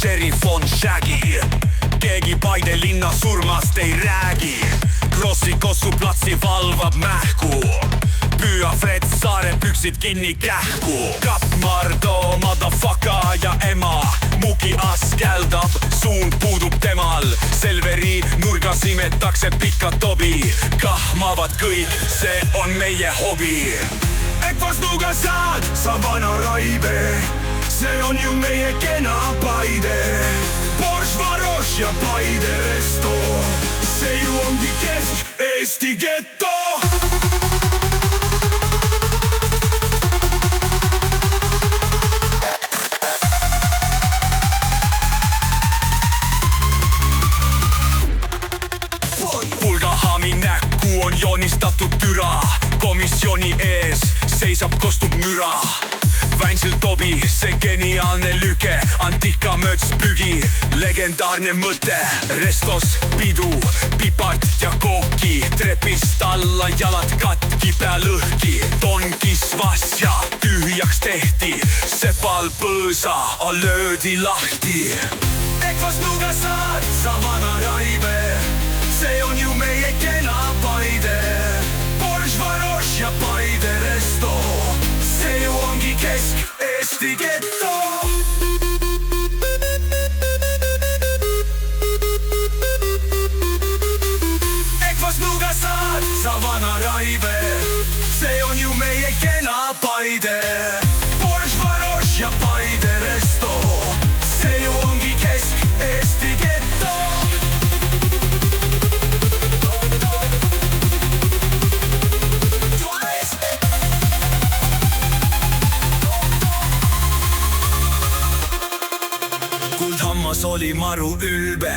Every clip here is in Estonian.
Sheriff on Shaggy. Keegi Paide linna surmast ei räägi. Krossi Kossu platsi valvab mähku. Püüa Fred Saare püksid kinni kähku. Kapp Mardo, motherfucker ja ema. Mugi askeldab, suund puudub temal. Selveri nurgas imetakse pikka tobi. Kahmavad kõik, see on meie hobi. Ekvas nuga saad, sa vana raibe. See on ju meie kena Paide. Porsche Varoš ja Paide resto. See ju ongi Kesk-Eesti geto. Pulgahami näkku on joonistatud türa. Komisjoni ees seisab kostub müra. Väinsil Tobi, see geniaalne lüke. Antika mööts pügi, legendaarne mõte. Restos pidu, pipart ja kooki. Trepist alla jalad katki, pea lõhki. Tonkis vasja, tühjaks tehti. Sepal põõsa, löödi lahti. Ekvas nuga saad, sa vana raive. See on ju meie kena Paide. Porsche Varoš ja Paide resto. See ju ongi Kesk-Eesti geto. Ekvas nuga saad, sa vana raive. See on ju meie kena Paide. Porsche Varoš ja Paide resto. See ju ongi Kesk-Eesti geto. Kuldhammas oli maru ülbe,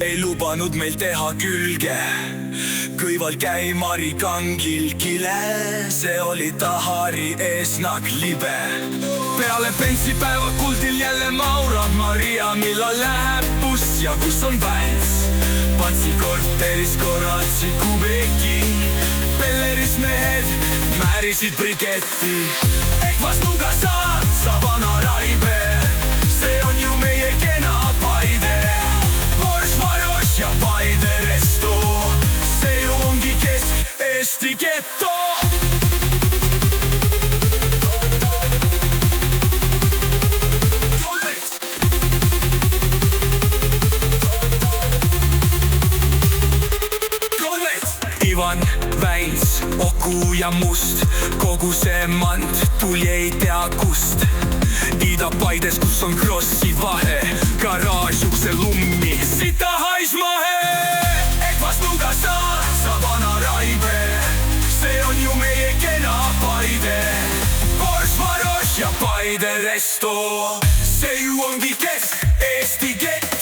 ei lubanud meil teha külge. Kõival käi Mari kangil kile, see oli Tahari eesnak libe. Peale pensipäeva kuldil jälle maurab Maria, millal läheb buss ja kus on Väins. Patsi korteris korratsi kubeki, Pelleris mehed määrisid briketti. Ekvas nuga saad, sa vana raibe. See on ju meie kena Paide. Porsche Varoš ja Paide resto. See ju ongi Kesk-Eesti geto. Ivan, Väins, Oku ja Must. Kogu see mand tuli ei tea kust. Ida-Paides, kus on Krossi vahe. Garaaž ukse lummi, sita haismahe. Ekvas nuga saad, sa vana raibe. See on ju meie kena Paide. Porsche Varoš ja Paide resto. See ju ongi Kesk-Eesti geto.